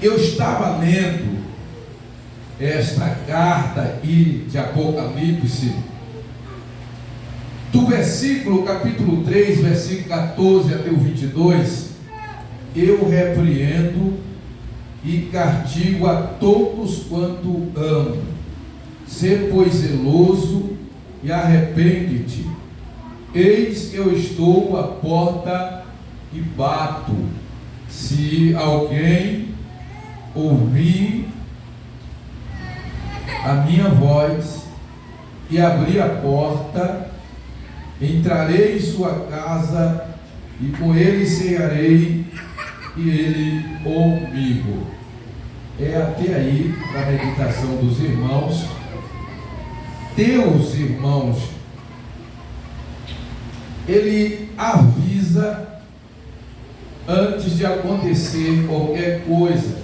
Eu estava lendo esta carta aqui de Apocalipse, do capítulo 3, versículo 14 até o 22. Eu repreendo e castigo a todos quanto amo. Sê, pois, zeloso e arrepende-te. Eis que eu estou à porta e bato. Se alguém ouvir a minha voz e abrir a porta, entrarei em sua casa e com ele cearei e ele comigo. É até aí a meditação dos irmãos. Deus, irmãos, Ele avisa antes de acontecer qualquer coisa.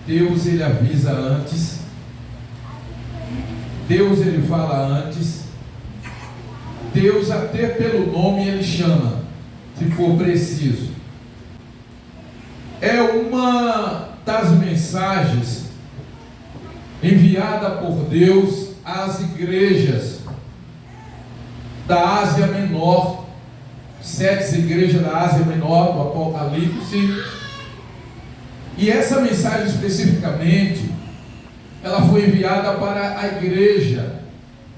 Deus, Ele avisa antes. Deus, Ele fala antes. Deus, até pelo nome, Ele chama, se for preciso. É uma das mensagens enviada por Deus às igrejas da Ásia Menor, 7 igrejas da Ásia Menor, do Apocalipse. E essa mensagem especificamente, ela foi enviada para a igreja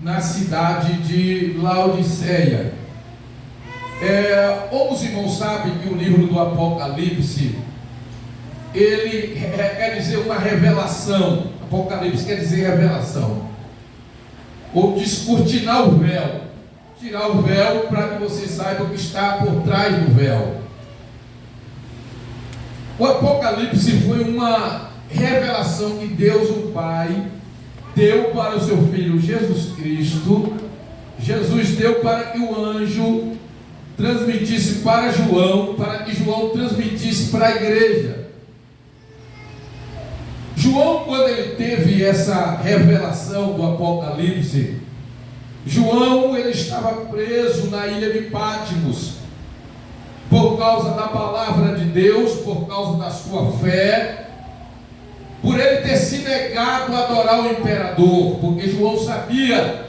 na cidade de Laodiceia. Como os irmãos sabem que o livro do Apocalipse, ele quer dizer uma revelação. Apocalipse quer dizer revelação, ou descortinar o véu, tirar o véu para que você saiba o que está por trás do véu. O Apocalipse foi uma revelação que Deus o Pai deu para o seu Filho Jesus Cristo. Jesus deu para que o anjo transmitisse para João, para que João transmitisse para a igreja. João, quando ele teve essa revelação do Apocalipse, João, ele estava preso na ilha de Patmos, por causa da palavra de Deus, por causa da sua fé, por ele ter se negado a adorar o imperador, porque João sabia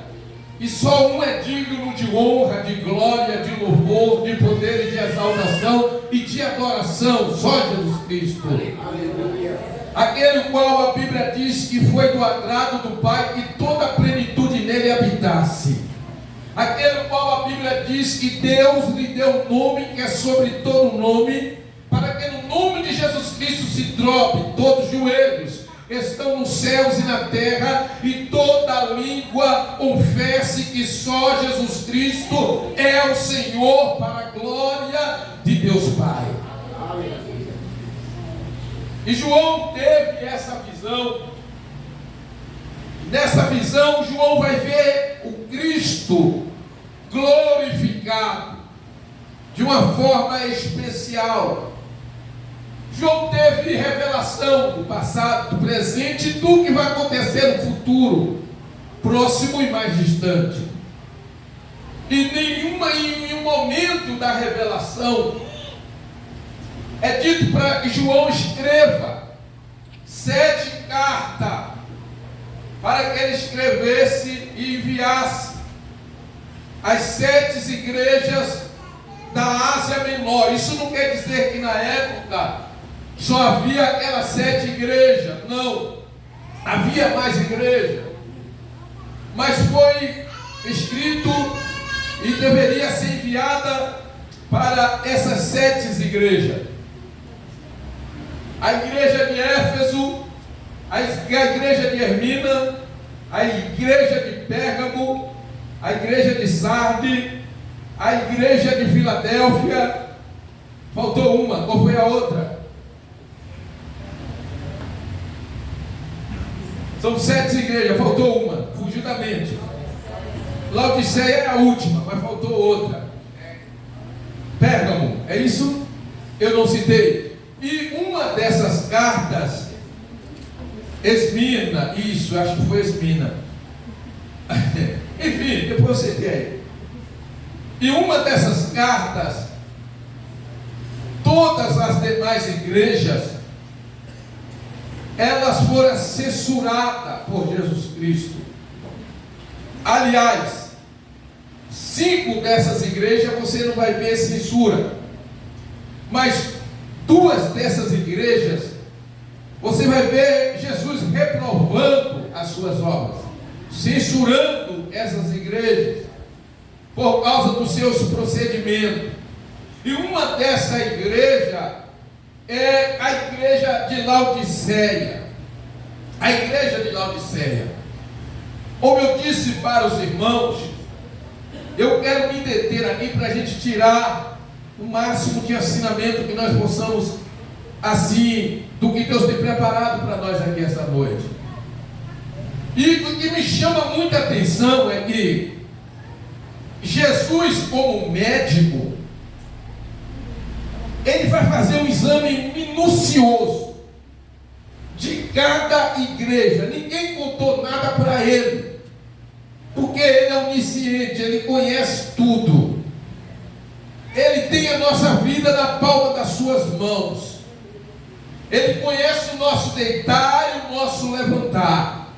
que só um é digno de honra, de glória, de louvor, de poder e de exaltação e de adoração, só Jesus Cristo. Aquele qual a Bíblia diz que foi do agrado do Pai que toda a plenitude nele habitasse. Aquele qual a Bíblia diz que Deus lhe deu um nome que é sobre todo nome, para que no nome de Jesus Cristo se dobre todos os joelhos, estão nos céus e na terra, e toda língua confesse que só Jesus Cristo é o Senhor, para a glória de Deus Pai. E João teve essa visão. Nessa visão, João vai ver o Cristo glorificado de uma forma especial. João teve revelação do passado, do presente e do que vai acontecer no futuro, próximo e mais distante. E em nenhum momento da revelação é dito para que João escreva 7 cartas, para que ele escrevesse e enviasse às 7 igrejas da Ásia Menor. Isso não quer dizer que na época só havia aquelas 7 igrejas, não, havia mais igrejas, mas foi escrito e deveria ser enviada para essas 7 igrejas. A igreja de Éfeso, a igreja de Esmirna, a igreja de Pérgamo, a igreja de Sardes, a igreja de Filadélfia. Faltou uma, qual foi a outra? São 7 igrejas, faltou uma, fugiu da mente. Laodiceia é a última, mas faltou outra. Pérgamo, é isso? Eu não citei. E uma dessas cartas, Esmirna, isso, acho que foi Esmirna. Enfim, depois você tem aí. E uma dessas cartas, todas as demais igrejas, elas foram censuradas por Jesus Cristo. Aliás, 5 dessas igrejas você não vai ver censura, mas 2 dessas igrejas você vai ver Jesus reprovando as suas obras, censurando essas igrejas por causa dos seus procedimentos. E uma dessa igreja é a igreja de Laodiceia. A igreja de Laodiceia. Como eu disse para os irmãos, eu quero me deter aqui para a gente tirar o máximo de ensinamento que nós possamos, assim, do que Deus tem preparado para nós aqui essa noite. E o que me chama muita atenção é que Jesus, como médico, ele vai fazer um exame minucioso de cada igreja. Ninguém contou nada para ele, porque ele é onisciente, ele conhece tudo. Ele tem a nossa vida na palma das suas mãos. Ele conhece o nosso deitar e o nosso levantar.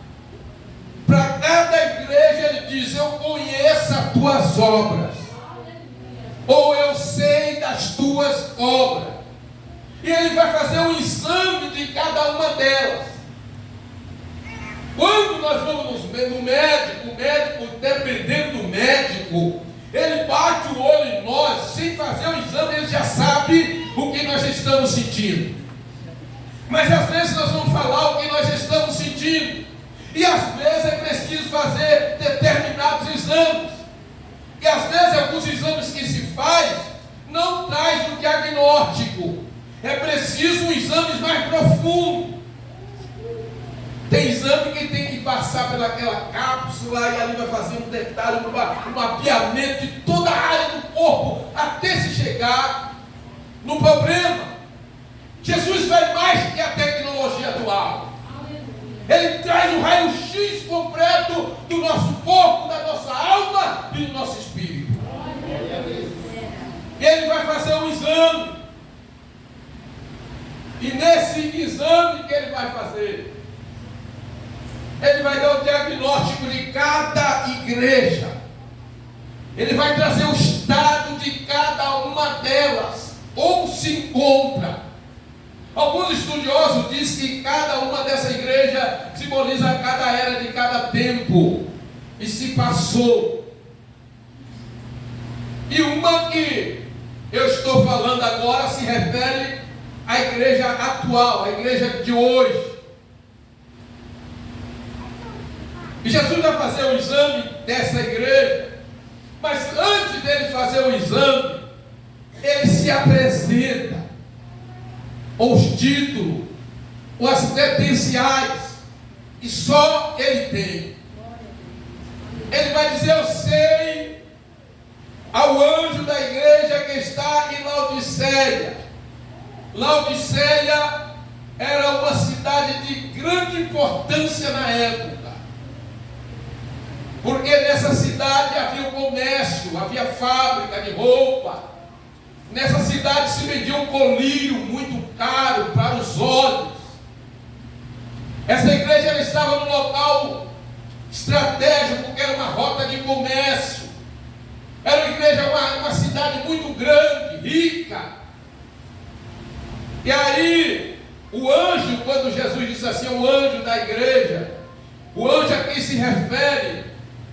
Para cada igreja ele diz: eu conheço as tuas obras, ou eu sei das tuas obras. E ele vai fazer um exame de cada uma delas. Quando nós vamos no médico, o médico, dependendo do médico, ele bate o olho em nós, sem fazer o exame, ele já sabe o que nós estamos sentindo. Mas às vezes nós vamos falar o que nós estamos sentindo, e às vezes é preciso fazer determinados exames, e às vezes alguns exames que se faz não traz o diagnóstico. É preciso um exame mais profundo. Tem exame que tem que passar pelaquela cápsula, e ali vai fazer um detalhe, um mapeamento de toda a área do corpo, até se chegar no problema. Jesus vai mais que a tecnologia atual. Ele traz um raio-x completo do nosso corpo, da nossa alma e do nosso espírito. E ele vai fazer um exame. E nesse exame que ele vai fazer, ele vai dar o diagnóstico de cada igreja. Ele vai trazer o estado de cada uma delas, como se encontra. Alguns estudiosos dizem que cada uma dessa igreja simboliza cada era de cada tempo e se passou. E uma que eu estou falando agora se refere à igreja atual, à igreja de hoje. E Jesus vai fazer o exame dessa igreja, mas antes dele fazer o exame, ele se apresenta. Os títulos, as credenciais, que só ele tem. Ele vai dizer: eu sei ao anjo da igreja que está em Laodiceia. Laodiceia era uma cidade de grande importância na época, porque nessa cidade havia o comércio, havia fábrica de roupa. Nessa cidade se vendia um colírio muito caro para os olhos. Essa igreja ela estava num local estratégico, porque era uma rota de comércio. Era uma igreja, uma cidade muito grande, rica. E aí, o anjo, quando Jesus disse assim, o anjo da igreja, o anjo aqui se refere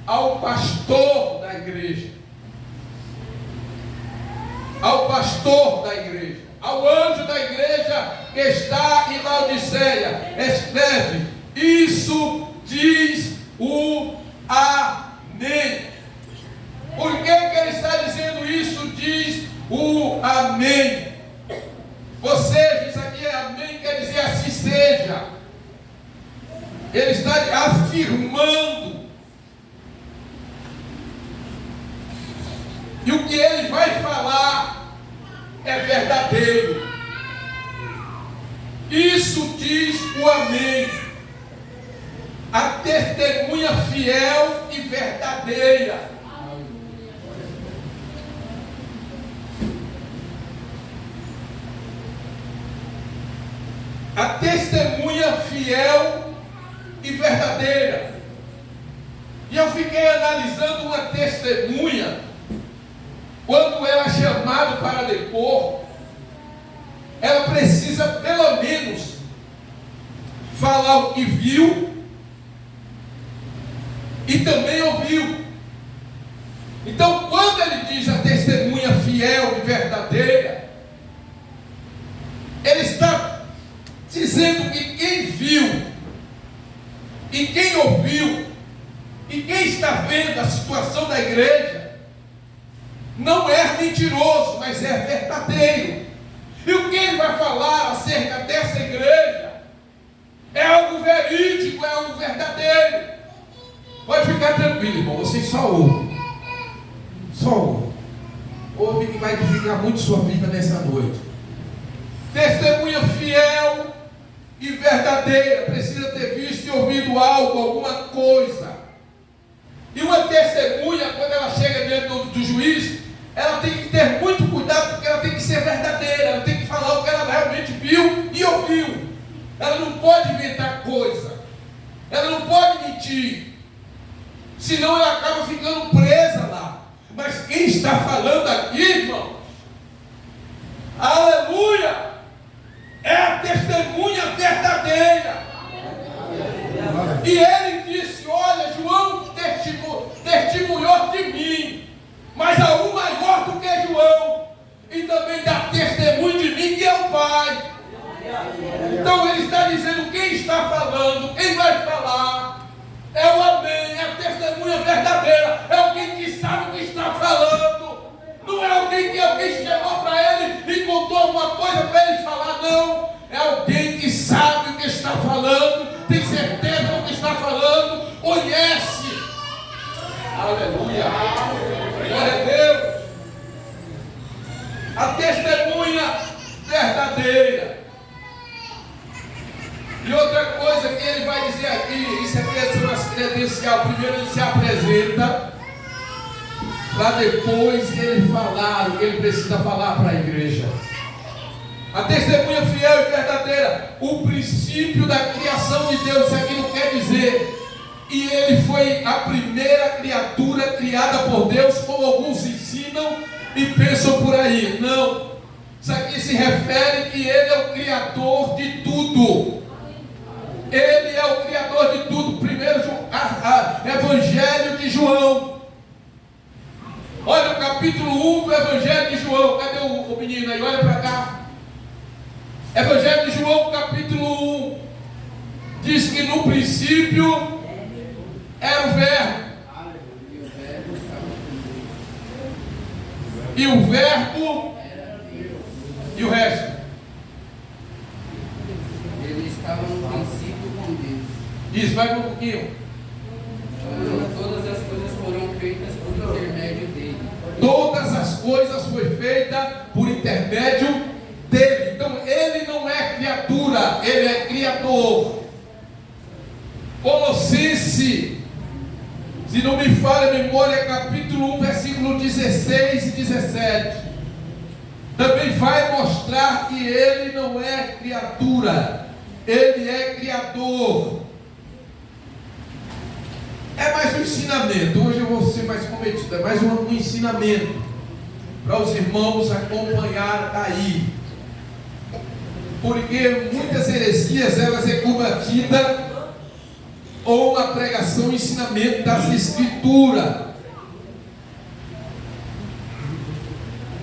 ao pastor da igreja. Ao pastor da igreja, ao anjo da igreja que está em Laodiceia, escreve: isso diz o Amém. Por que ele está dizendo isso diz o Amém? Você diz aqui Amém, quer dizer assim seja. Ele está afirmando. E o que ele vai falar é verdadeiro. Isso diz o Amém. A testemunha fiel e verdadeira. a testemunha fiel e verdadeira. E eu fiquei analisando uma testemunha, quando ela é chamada para depor, ela precisa pelo menos falar o que viu e também ouviu. Então, quando ele diz a testemunha fiel e verdadeira, ele está dizendo que quem viu e quem ouviu e quem está vendo a situação da igreja não é mentiroso, mas é verdadeiro. E o que ele vai falar acerca dessa igreja é algo verídico, é algo verdadeiro. Pode ficar tranquilo, irmão, vocês só ouvem. Só ouvem. Ouve que vai edificar muito sua vida nessa noite. Testemunha fiel e verdadeira precisa ter visto e ouvido algo, alguma coisa. E uma testemunha, quando ela chega diante do juiz, ela tem que ter muito cuidado, porque ela tem que ser verdadeira, ela tem que falar o que ela realmente viu e ouviu. Ela não pode inventar coisa, ela não pode mentir, senão ela acaba ficando presa lá. Mas quem está falando aqui, irmão, aleluia, é a testemunha verdadeira. E ele disse: olha, João testemunhou de mim, mas há um maior do que João, e também dá testemunho de mim, que é o Pai. Então ele está dizendo: quem está falando, quem vai falar, é o amém, é a testemunha verdadeira, é alguém que sabe o que está falando. Não é alguém que alguém chegou para ele e contou alguma coisa para ele falar, não. É alguém que sabe o que está falando, tem certeza do que está falando, conhece. Aleluia. Glória a Deus. A testemunha verdadeira. E outra coisa que ele vai dizer aqui, isso aqui é sobre as credencial. Primeiro ele se apresenta, para depois ele falar o que ele precisa falar para a igreja. A testemunha fiel e verdadeira, o princípio da criação de Deus. Isso aqui não quer dizer que ele foi a primeira criatura criada por Deus, como alguns ensinam e pensam por aí. Não, isso aqui se refere que ele é o criador de tudo. Ele é o criador de tudo. Primeiro, Evangelho de João. Olha o capítulo 1 do Evangelho de João. Cadê o menino aí? Olha para cá. Evangelho de João, capítulo 1. Diz que no princípio era o Verbo. E o Verbo. E o resto? Ele estava no princípio com Deus. Isso, vai um pouquinho. Todas as coisas foram feitas por intermédio dele. Todas as coisas foram feitas por intermédio dele. Então ele não é criatura, ele é criador. Colossenses, se não me falha a memória, capítulo 1, versículo 16 e 17. Também vai mostrar que ele não é criatura, ele é criador. É mais um ensinamento. Hoje eu vou ser mais cometido. É mais um ensinamento para os irmãos acompanhar aí. Porque muitas heresias elas é combatida ou a pregação, o ensinamento das Escrituras.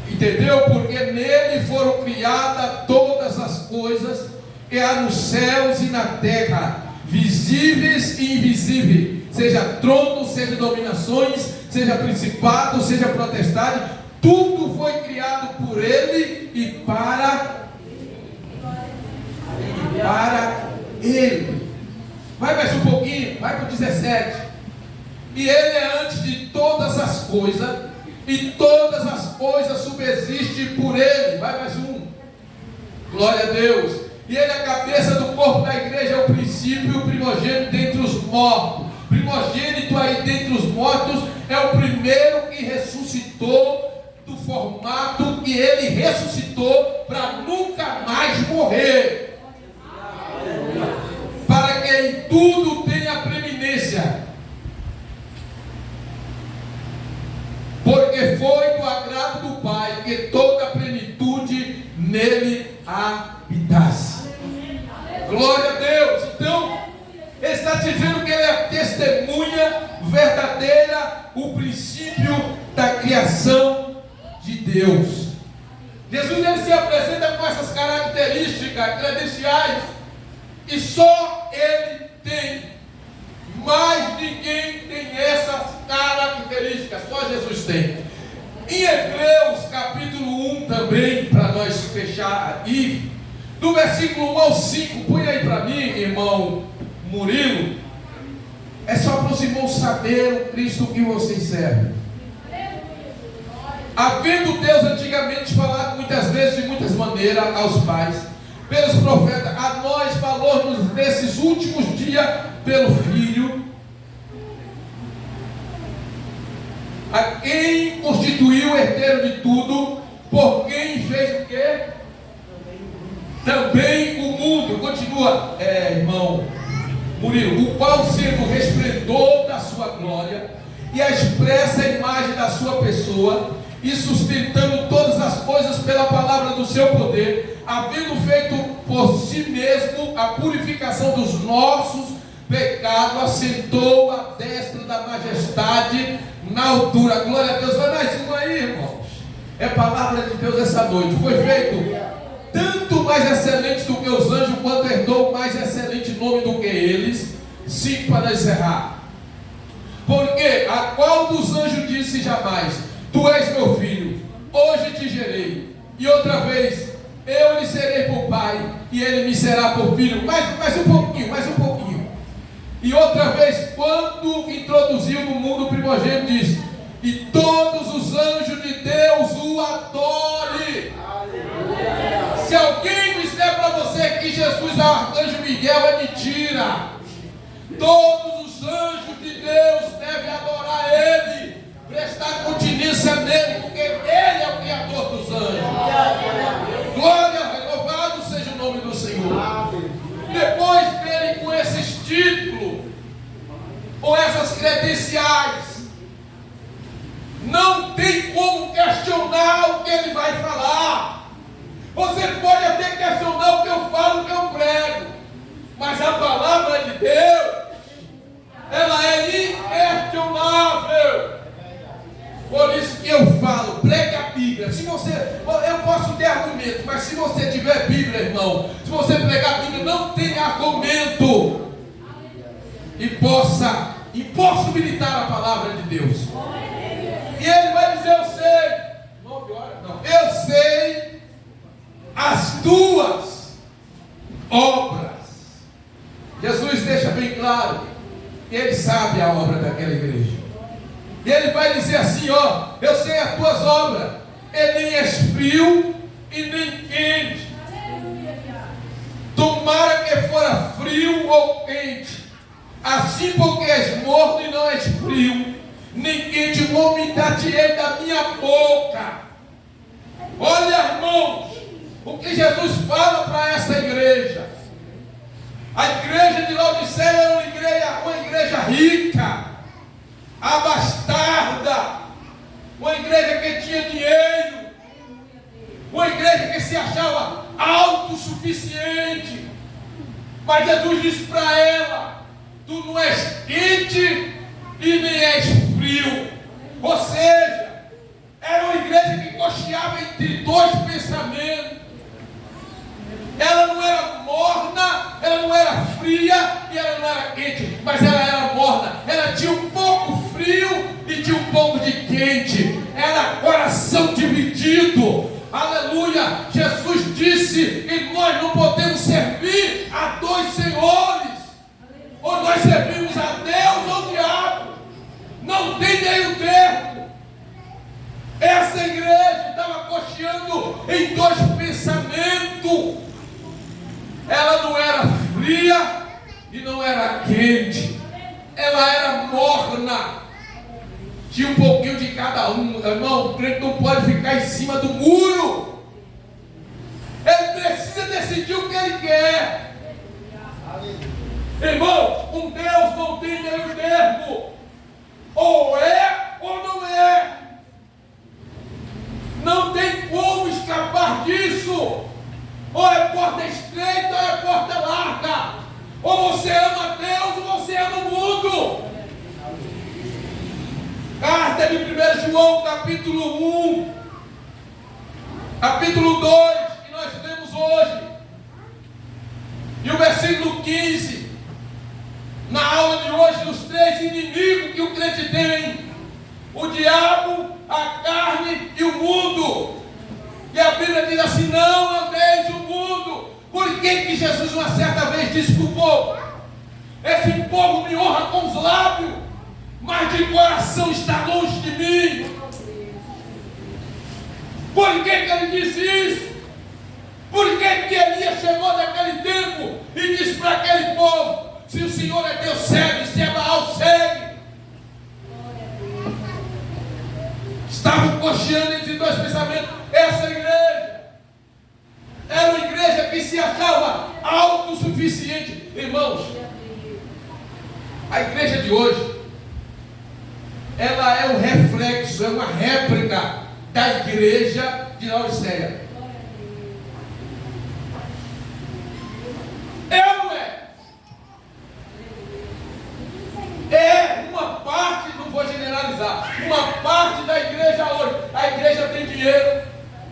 Entendeu? Porque nele foram criadas todas as coisas que há nos céus e na terra, visíveis e invisíveis, seja tronos, seja dominações, seja principado, seja potestade, tudo foi criado por ele e para ele. Vai mais um pouquinho, vai para o 17. E ele é antes de todas as coisas, e todas as coisas subsistem por ele. Vai mais um. Glória a Deus. E ele é a cabeça do corpo da igreja, é o princípio e o primogênito dentre os mortos. Primogênito aí dentre os mortos é o primeiro que ressuscitou do formato que ele ressuscitou para nunca mais morrer. tudo tem a preeminência, porque foi do agrado do Pai que toda a plenitude nele habitasse. Glória a Deus. Então, ele está dizendo que ele é a testemunha verdadeira, o princípio da criação de Deus. Jesus, ele se apresenta com essas características credenciais, e só ele tem. Mais ninguém tem essas características, só Jesus tem. Em Hebreus capítulo 1 também, para nós fechar aqui, do versículo 1 ao 5, põe aí para mim, irmão Murilo. É só para os irmãos saberem o Cristo que vocês servem. Havendo Deus antigamente falado muitas vezes, de muitas maneiras, aos pais, pelos profetas, a nós falou-nos nesses últimos dias pelo Filho, a quem constituiu o herdeiro de tudo, por quem fez o quê? Também o mundo. Continua, irmão Murilo, o qual sendo o resplendor da sua glória e a expressa imagem da sua pessoa, e sustentando todas as coisas pela palavra do seu poder, havendo feito por si mesmo a purificação dos nossos pecados, assentou à destra da majestade na altura. Glória a Deus. Vai mais uma aí, irmãos. É palavra de Deus essa noite. Foi feito tanto mais excelente do que os anjos, quanto herdou mais excelente nome do que eles. Sim, para encerrar. Porque a qual dos anjos disse jamais: Tu és meu filho, hoje te gerei. E outra vez, eu lhe serei por pai, e ele me será por filho. Mais um pouquinho. E outra vez, quando introduziu no mundo o primogênito, disse: E todos os anjos de Deus o adore. Aleluia. Se alguém disser para você que Jesus é o arcanjo Miguel, é mentira. Todos os anjos de Deus devem adorar ele, prestar continência nele, porque ele é o Criador dos anjos. Glória, renovado seja o nome do Senhor. Depois dele com esses títulos, ou essas credenciais, não tem como questionar o que ele vai falar. Você pode até questionar o que eu falo, o que eu prego, mas a palavra de Deus, ela é inquestionável. Por isso que eu falo, pregue a Bíblia. Eu posso ter argumento, mas se você tiver Bíblia, irmão, se você pregar a Bíblia, não tem argumento e possa impossibilitar a palavra de Deus. E ele vai dizer: eu sei, 9 horas não, eu sei as tuas obras. Jesus deixa bem claro que ele sabe a obra daquela igreja. E ele vai dizer assim: ó, eu sei as tuas obras, e nem és frio e nem quente. Tomara que fora frio ou quente, assim porque és morno e não és frio, nem quente, vomitar-te-ei da minha boca. Olha, irmãos, o que Jesus fala para essa igreja. A igreja de Laodiceia era uma igreja rica, abastarda, uma igreja que tinha dinheiro, uma igreja que se achava autossuficiente. Mas Jesus disse para ela: tu não és quente e nem és frio. Ou seja, era uma igreja que cocheava entre dois pensamentos. Ela não era morna, ela não era fria e ela não era quente, mas ela era morna. Ela tinha um pouco frio e tinha um pouco de quente. Era coração dividido. Aleluia. Jesus disse que nós não podemos servir a dois senhores. Ou nós servimos a Deus ou ao diabo. Não tem meio termo. Essa igreja estava cocheando em dois pensamentos. Ela não era fria e não era quente. Ela era morna. Tinha um pouquinho de cada um. Irmão, o crente não pode ficar em cima do muro. Ele precisa decidir o que ele quer. Irmão, João capítulo 1, capítulo 2, que nós lemos hoje, e o versículo 15, na aula de hoje, os três inimigos que o crente tem: o diabo, a carne e o mundo. E a Bíblia diz assim: não ameis o mundo. Por que Jesus uma certa vez disse para o povo: esse povo me honra com os lábios, mas de coração está longe de mim? Por que ele disse isso? Por que Elias chegou naquele tempo e disse para aquele povo: se o Senhor é Deus, segue; se é Baal, segue? Estavam cocheando entre dois pensamentos. Essa igreja era uma igreja que se achava autossuficiente. Irmãos, a igreja de hoje, ela é um reflexo, é uma réplica da igreja de Laodiceia. Não é? É uma parte, não vou generalizar, uma parte da igreja hoje. A igreja tem dinheiro,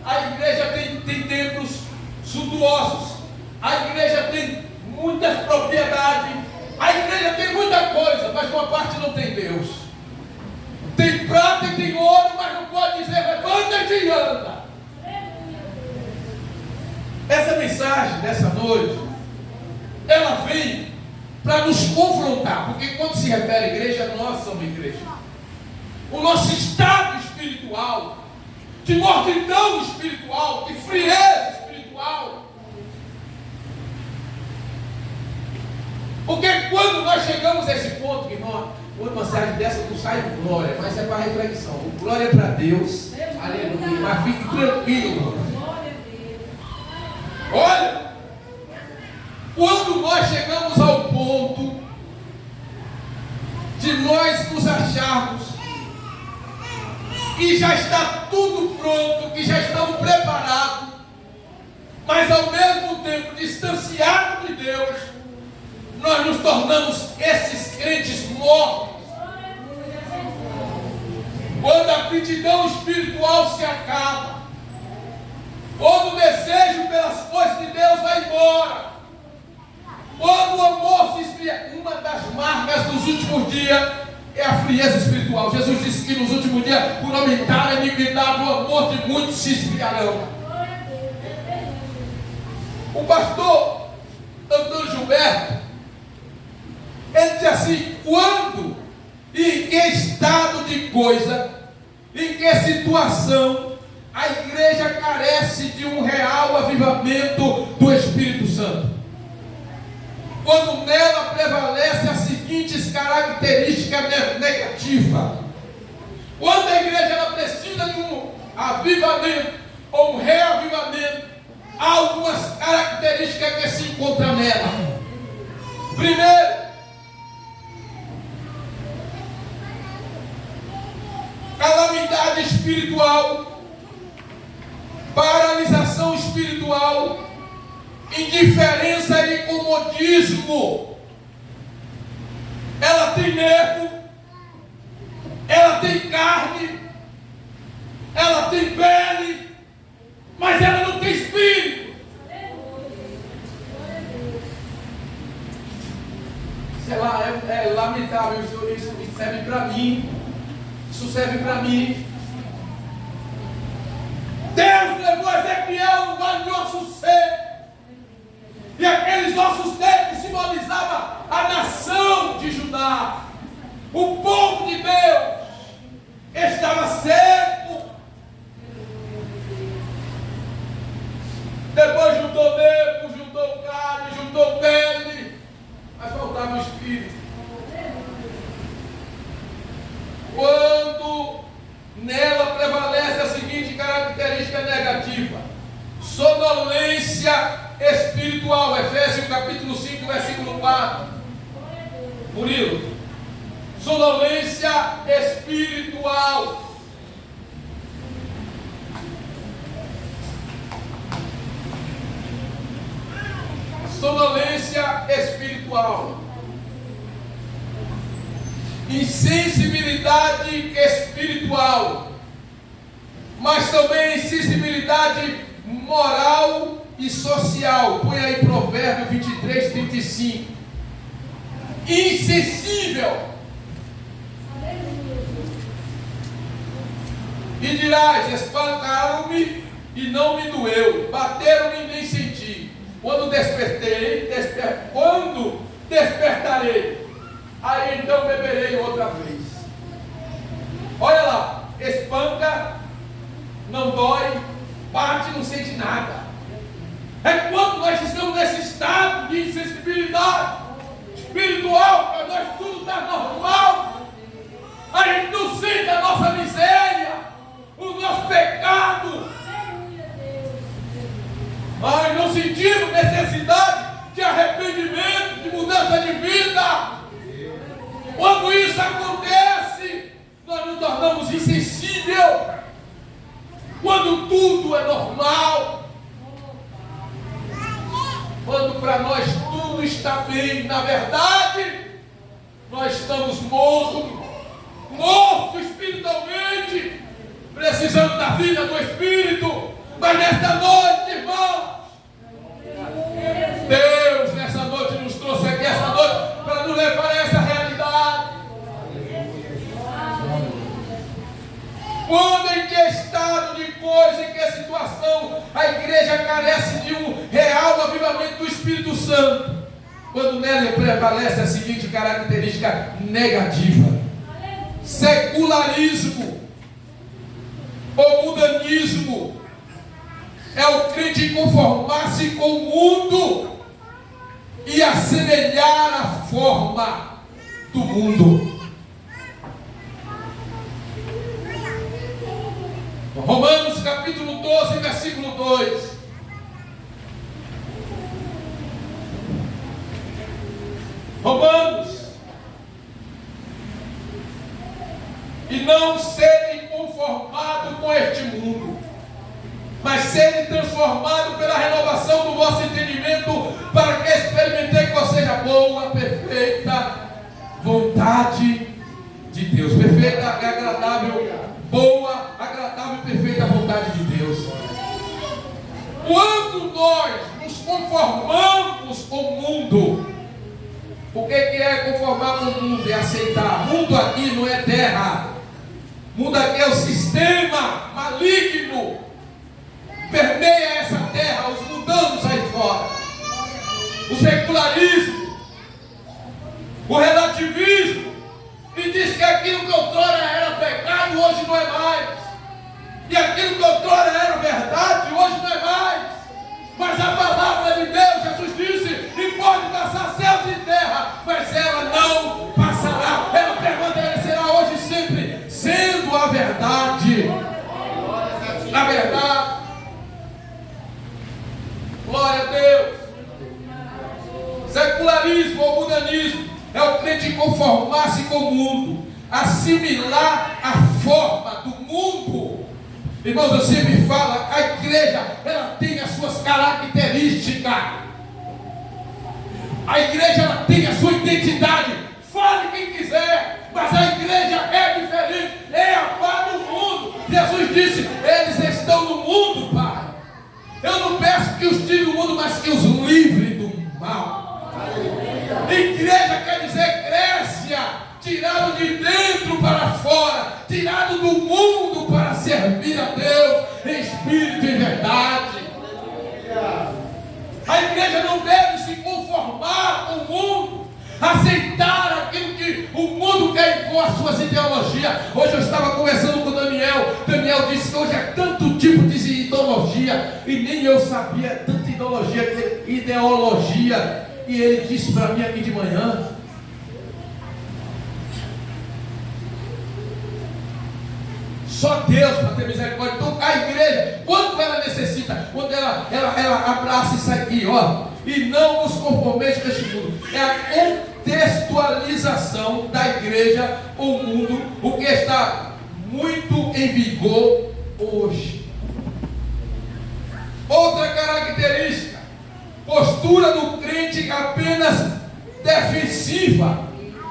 a igreja tem templos suntuosos, a igreja tem muitas propriedades, a igreja tem muita coisa, mas uma parte não tem Deus. Tem prata e tem ouro, mas não pode dizer: levanta e anda. Essa mensagem dessa noite, ela vem para nos confrontar, porque quando se refere à igreja, nós somos igreja. O nosso estado espiritual, de mortidão espiritual, de frieza espiritual. Porque quando nós chegamos a esse ponto, irmão, uma mensagem dessa não sai de glória, mas é para reflexão. O glória é para Deus, aleluia, mas fique tranquilo. Olha, quando nós chegamos ao ponto de nós nos acharmos que já está tudo pronto, que já estamos preparados, mas ao mesmo tempo distanciados de Deus, nós nos tornamos esses crentes mortos. Quando a aptidão espiritual se acaba, quando o desejo pelas coisas de Deus vai embora, quando o amor se esfria. Uma das marcas dos últimos dias é a frieza espiritual. Jesus disse que nos últimos dias, por aumentar a iniquidade, o amor de muitos se esfriarão. O pastor Antônio Gilberto, ele diz assim: quando e em que estado de coisa, em que situação a igreja carece de um real avivamento do Espírito Santo? Quando nela prevalece as seguintes características negativas. Quando a igreja ela precisa de um avivamento ou um reavivamento, há algumas características que se encontram nela. Primeiro, calamidade espiritual, paralisação espiritual, indiferença e comodismo. Ela tem nervo, ela tem carne, ela tem pele, mas ela não tem espírito. Sei lá, é lamentável, isso serve para mim. Isso serve para mim. Deus levou Ezequiel no vale de ossos secos. E aqueles ossos secos simbolizavam a nação de Judá. O povo de Deus estava seco. Depois juntou nervo, juntou carne, juntou pele, mas faltava o espírito. Quando nela prevalece a seguinte característica negativa: sonolência espiritual. Efésios capítulo 5, versículo 4. Murilo. Sonolência espiritual. Sonolência espiritual. Insensibilidade espiritual. mas também sensibilidade moral e social. Põe aí Provérbio 23, 35. Insensível. E dirás: espancaram-me e não me doeu, bateram-me e nem senti. Quando despertarei, aí então beberei outra vez. Olha lá, espanca, não dói, bate, não sente nada. É quando nós estamos nesse estado de insensibilidade espiritual, para nós tudo está normal. A gente não sente a nossa miséria, o nosso pecado. Nós não sentimos necessidade de arrependimento, de mudança de vida. Quando isso acontece, nós nos tornamos insensíveis. Quando tudo é normal, quando para nós tudo está bem, na verdade, nós estamos mortos espiritualmente, precisando da vida do Espírito. Mas nesta noite, irmãos, Deus nessa noite nos trouxe aqui essa noite para nos levar a essa realidade. Quando, em que estado de coisa, em que situação a igreja carece de um real avivamento do Espírito Santo? Quando nela prevalece a seguinte característica negativa: secularismo ou mundanismo. É o crente conformar-se com o mundo e assemelhar a forma do mundo. Romanos capítulo 12, versículo 2. Romanos: e não serem conformados com este mundo, mas serem transformados pela renovação do vosso entendimento, para que experimentei qual seja a boa, perfeita vontade de Deus. Perfeita, agradável, boa, agradável e perfeita vontade de Deus. Quando nós nos conformamos com o mundo, o que é conformar com o mundo? É aceitar. Mundo aqui não é terra. Mundo aqui é o sistema maligno. Permeia essa terra, os mundanos aí fora. O secularismo, o relativismo, e diz que aquilo que outrora era pecado, hoje não é mais. E aquilo que outrora era verdade, hoje não é mais. Mas a palavra de Deus, Jesus disse, e pode passar céus e terra, mas ela não passará. Ela permanecerá hoje e sempre, sendo a verdade. A verdade. Glória a Deus. Secularismo ou mundanismo é o crente conformar-se com o mundo, assimilar a forma do mundo. Irmãos, eu sempre falo, a igreja, ela tem as suas características. A igreja, ela tem a sua identidade. Fale quem quiser, mas a igreja é diferente, é a paz do mundo. Jesus disse, eles estão no mundo, Pai. Eu não peço que os tire do mundo, mas que os livre do mal. Igreja quer dizer eclésia, tirado de dentro para fora, tirado do mundo para servir a Deus em espírito e verdade. A igreja não deve se conformar com o mundo, aceitar aquilo que o mundo quer impor as suas ideologias. Hoje eu estava conversando com o Daniel. Daniel disse que hoje é tanto tipo de ideologia, e nem eu sabia tanta ideologia. E ele disse para mim aqui de manhã: só Deus para ter misericórdia. Então a igreja, quando ela necessita, quando ela abraça isso aqui, ó, e não os conformeis com este mundo, é a contextualização da igreja ou mundo, o que está muito em vigor hoje. Outra característica: postura do crente apenas defensiva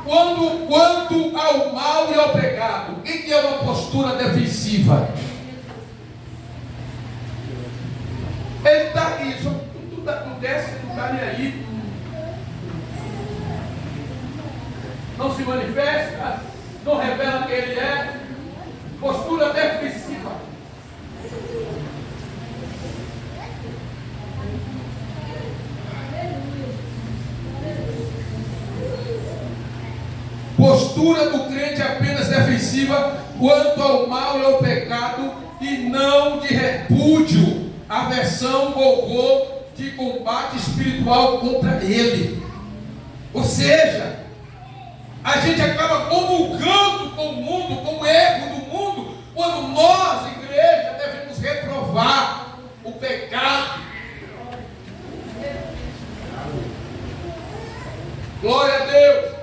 quanto ao mal e ao pecado. O que é uma postura defensiva? Ele está aqui, só tudo acontece, ele não está nem aí. Não se manifesta, não revela quem ele é, postura defensiva. Postura do crente apenas defensiva quanto ao mal e ao pecado, e não de repúdio, aversão ou de combate espiritual contra ele. Ou seja, a gente acaba comulgando com o mundo, com o erro do mundo, quando nós, igreja, devemos reprovar o pecado. Glória a Deus.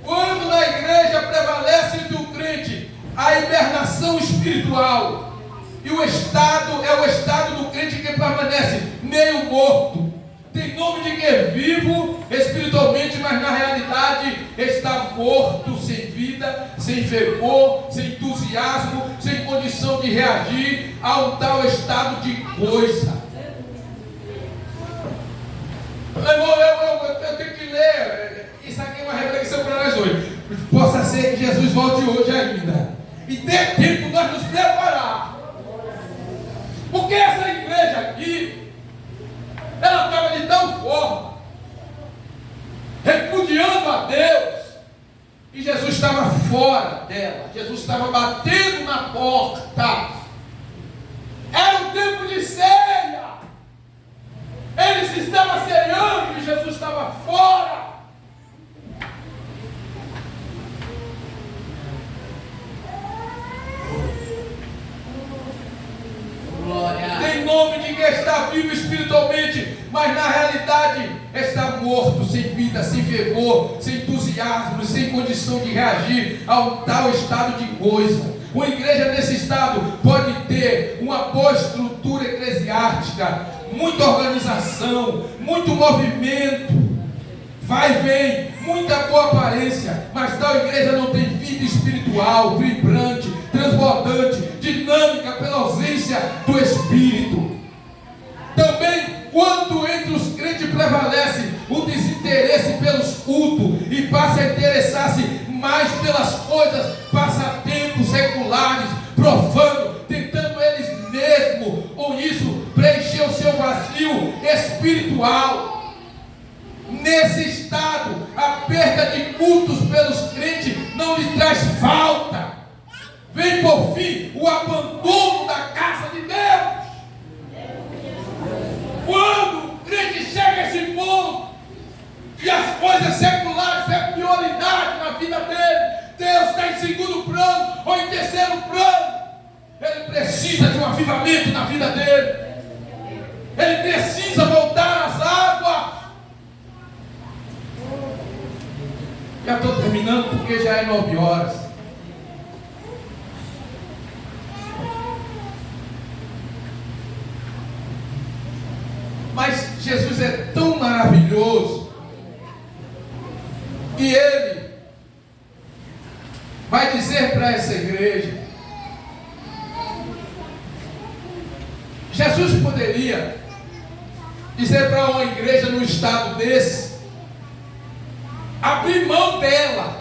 Quando na igreja prevalece entre o crente a hibernação espiritual, e o estado é o estado do crente que permanece meio morto, tem nome de que é vivo espiritualmente, mas na realidade está morto, sem vida, sem fervor, sem entusiasmo, sem condição de reagir a um tal estado de coisa. Eu tenho que ler. Isso aqui é uma reflexão para nós hoje. Possa ser que Jesus volte hoje ainda e dê tempo nós nos preparar. Porque essa igreja aqui, ela estava de tal forma, repudiando a Deus, e Jesus estava fora dela. Jesus estava batendo na porta. Era um tempo de ceia. Eles estavam ceando e Jesus estava fora. Tem nome de que está vivo espiritualmente, mas na realidade está morto, sem vida, sem fervor, sem entusiasmo, sem condição de reagir a um tal estado de coisa. Uma igreja nesse estado pode ter uma boa estrutura eclesiástica, muita organização, muito movimento, vai e vem, muita boa aparência, mas tal igreja não tem vida espiritual, vibrante, transbordante, dinâmica pela ausência do Espírito. Também, quando entre os crentes prevalece o desinteresse pelos cultos e passa a interessar-se mais pelas coisas, passatempos seculares, profanos, tentando eles mesmos, com isso, preencher o seu vazio espiritual. Nesse estado, a perda de cultos pelos crentes não lhe traz falta. Vem por fim o abandono da casa de Deus. Quando o crente chega a esse ponto, e as coisas seculares é prioridade na vida dele, Deus está em segundo plano ou em terceiro plano, ele precisa de um avivamento na vida dele. Ele precisa voltar às águas. Já estou terminando porque já é 9 horas. Mas Jesus é tão maravilhoso que Ele vai dizer para essa igreja. Jesus poderia dizer para uma igreja num estado desse, abrir mão dela,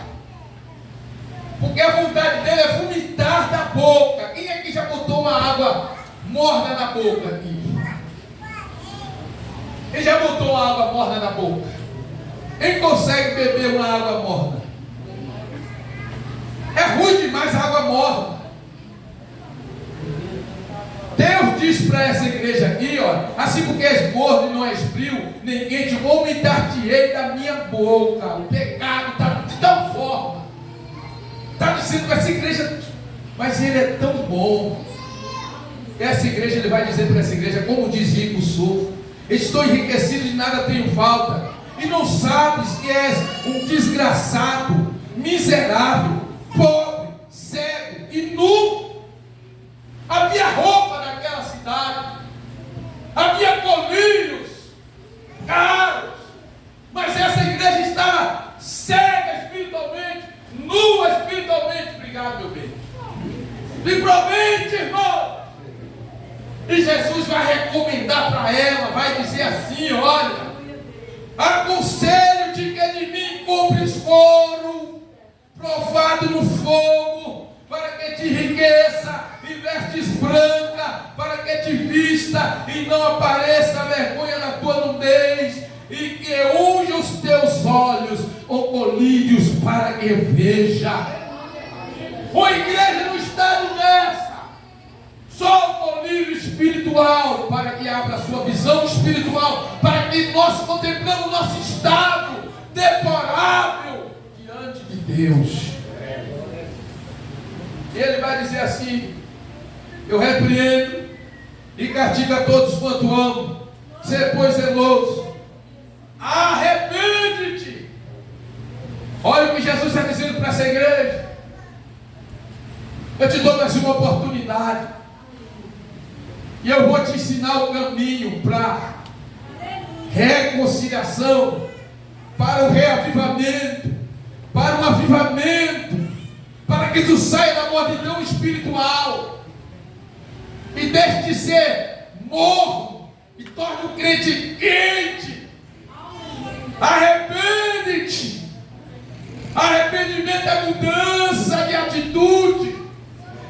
porque a vontade dele é vomitar da boca. Quem aqui já botou uma água morna na boca aqui? Quem já botou uma água morna na boca? Quem consegue beber uma água morna? É ruim demais a água morna. Deus diz para essa igreja aqui, ó, assim porque és morno e não és frio, nem quente, vomitar-te-ei da minha boca. O pecado está de tal forma. Está dizendo para essa igreja, mas ele é tão bom. Essa igreja, ele vai dizer para essa igreja, como diz rico sou, estou enriquecido, de nada tenho falta, e não sabes que és um desgraçado, miserável, pobre, cego e nu. Havia roupa naquela cidade, havia colírios caros, mas essa igreja estava cega espiritualmente, nua espiritualmente. Obrigado, meu bem. Me promete, irmão. E Jesus vai vai recomendar para ela, vai dizer assim: olha, aconselho-te que de mim compres couro provado no fogo, para que te enriqueça, e vestes branca, para que te vista e não apareça a vergonha na tua nudez, e que unja os teus olhos com colírios, para que veja. A igreja não está nessa. Só o colírio espiritual, para que abra a sua visão espiritual, para que nós contemplemos o nosso estado deplorável diante de Deus. E ele vai dizer assim: eu repreendo e castigo a todos quanto amo. Sê, pois, zeloso, arrepende-te. Olha o que Jesus está dizendo para essa igreja. Eu te dou mais uma oportunidade, e eu vou te ensinar o caminho para reconciliação, para o reavivamento, para um avivamento, para que tu saia da mornidão espiritual e deixe de ser morno e torne um crente quente. Arrepende-te. Arrependimento é mudança de atitude.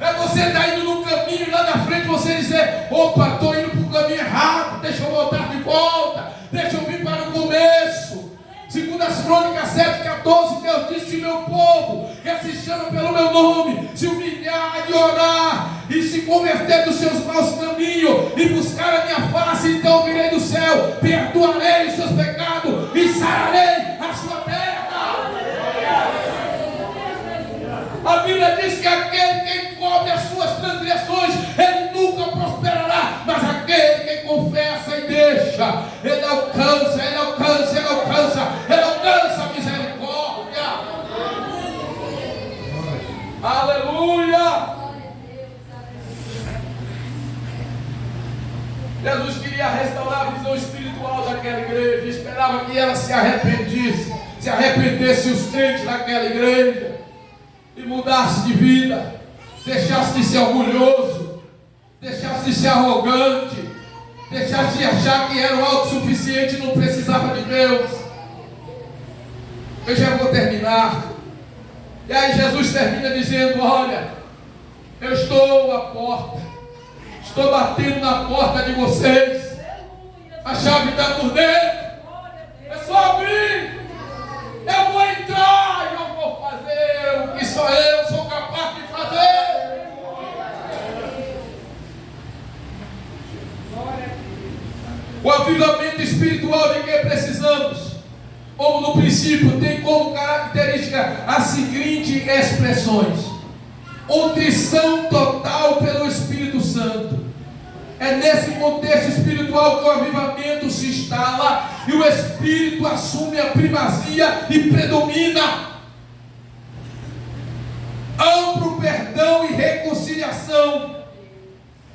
É você estar indo no caminho e lá na frente você dizer: opa, estou indo para o caminho errado, deixa eu voltar de volta, deixa eu vir para o começo. Segundo as Crônicas 7,14, Deus disse: meu povo, que se chama pelo meu nome, se humilhar e orar, e se converter dos seus maus caminhos, e buscar a minha face, então virei do céu, perdoarei os seus pecados, e sararei a sua terra. A Bíblia diz que aquele que encobre as suas transgressões, ele nunca prosperará, mas aquele que confessa e deixa, ele alcança, ele alcança, ele alcança, ele alcança a misericórdia. Aleluia! Jesus queria restaurar a visão espiritual daquela igreja, esperava que ela se arrependesse os crentes daquela igreja, e mudasse de vida, deixasse de ser orgulhoso, deixasse de ser arrogante, deixasse de achar que era o autossuficiente e não precisava de Deus. Eu já vou terminar. E aí Jesus termina dizendo: olha, eu estou à porta, estou batendo na porta de vocês, a chave está por dentro, é só abrir, eu vou entrar e eu vou fazer o que só eu sou capaz de fazer. O avivamento espiritual de que precisamos, como no princípio, tem como característica as seguintes expressões: nutrição total pelo Espírito Santo. É nesse contexto espiritual que o avivamento se instala e o Espírito assume a primazia e predomina. Amplo perdão e reconciliação.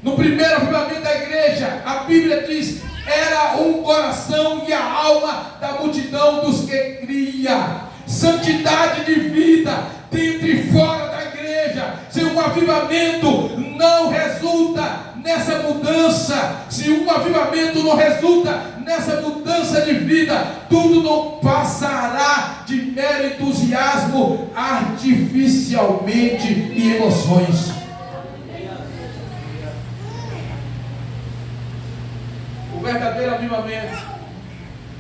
No primeiro avivamento da igreja, a Bíblia diz: era um coração e a alma da multidão dos que cria. Santidade de vida dentro e fora da igreja. Se um avivamento não resulta nessa mudança, se um avivamento não resulta nessa mudança de vida, tudo não passará de mero entusiasmo artificialmente e emoções. O verdadeiro avivamento,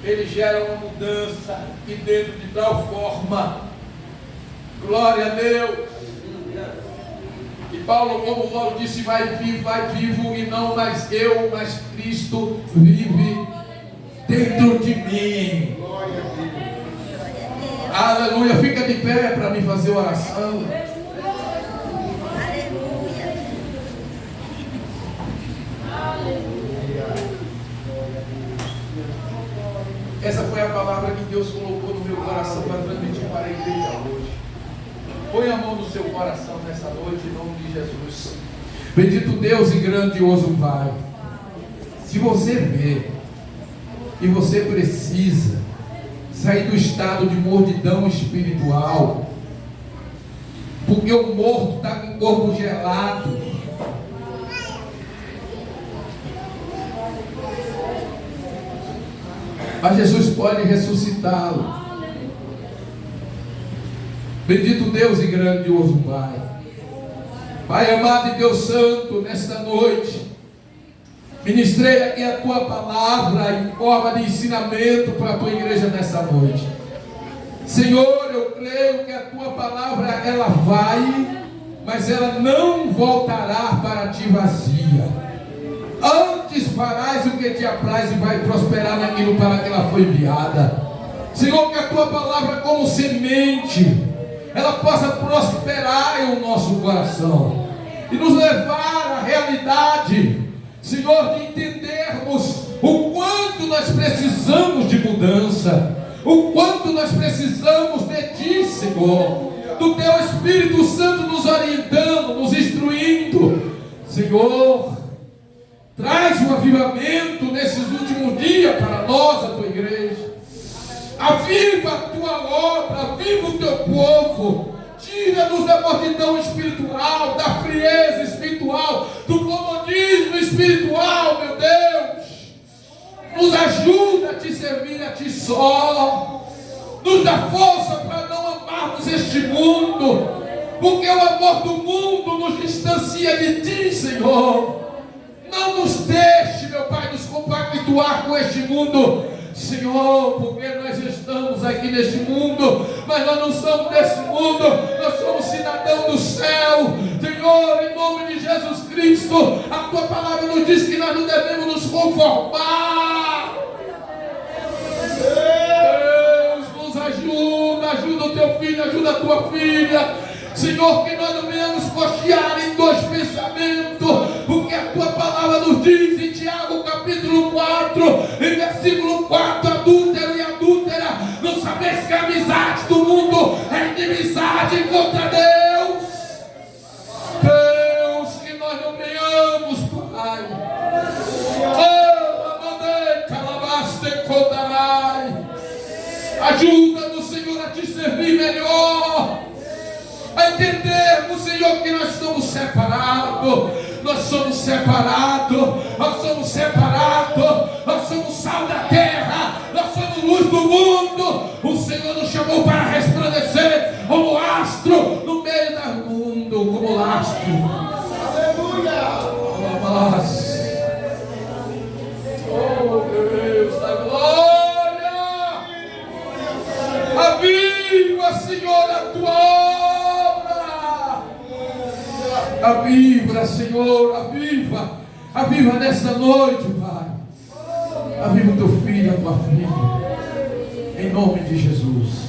ele gera uma mudança e dentro de tal forma, glória a Deus. E Paulo, como Paulo disse, vai vivo, e não mais eu, mas Cristo vive dentro de mim. Aleluia. Fica de pé para me fazer oração. Essa foi a palavra que Deus colocou no meu coração para transmitir para a igreja hoje. Põe a mão no seu coração nessa noite, em nome de Jesus. Bendito Deus e grandioso Pai. Se você vê e você precisa sair do estado de mornidão espiritual, porque o morto está com o corpo gelado, Mas Jesus pode ressuscitá-lo. Bendito Deus e grandioso Pai. Pai amado e Deus santo, nesta noite ministrei aqui a tua palavra em forma de ensinamento para a tua igreja nessa noite. Senhor, eu creio que a tua palavra ela vai, mas ela não voltará para ti vazia. Antes farás o que te apraz e vai prosperar naquilo para que ela foi enviada. Senhor, que a tua palavra como semente ela possa prosperar em o nosso coração e nos levar à realidade, Senhor, de entendermos o quanto nós precisamos de mudança, o quanto nós precisamos de Ti, Senhor, do Teu Espírito Santo nos orientando, nos instruindo. Senhor, traz um avivamento nesses últimos dias para nós, a Tua igreja. Aviva a Tua obra, aviva o Teu povo. Tira-nos da mortidão espiritual, da frieza espiritual, do comodismo espiritual, meu Deus. Nos ajuda a Te servir a Ti só. Nos dá força para não amarmos este mundo, porque o amor do mundo nos distancia de Ti, Senhor. Não nos deixe, meu Pai, nos compactuar com este mundo, Senhor, porque nós estamos aqui neste mundo, mas nós não somos desse mundo, nós somos cidadãos do céu. Senhor, em nome de Jesus Cristo, a Tua palavra nos diz que nós não devemos nos conformar. Deus, nos ajuda o Teu filho, ajuda a Tua filha. Senhor, que nós não venhamos cochear em dois pensamentos, porque a Tua palavra nos diz em Tiago capítulo 4, em versículo 4, adúltero e adúltera, não sabeis que a amizade do mundo é inimizade contra Deus. Deus, que nós não venhamos, Pai. Ajuda-nos, Senhor, a Te servir melhor, a entendermos, Senhor, que nós somos separados, nós somos sal da terra, nós somos luz do mundo. O Senhor nos chamou para resplandecer como astro no meio do mundo, como lastro. Aleluia! Oh, Deus da glória! Aviva, Senhor, a Tua obra. Aviva, Senhor, aviva nessa noite, Pai. Aviva o Teu filho, a Tua filha, em nome de Jesus.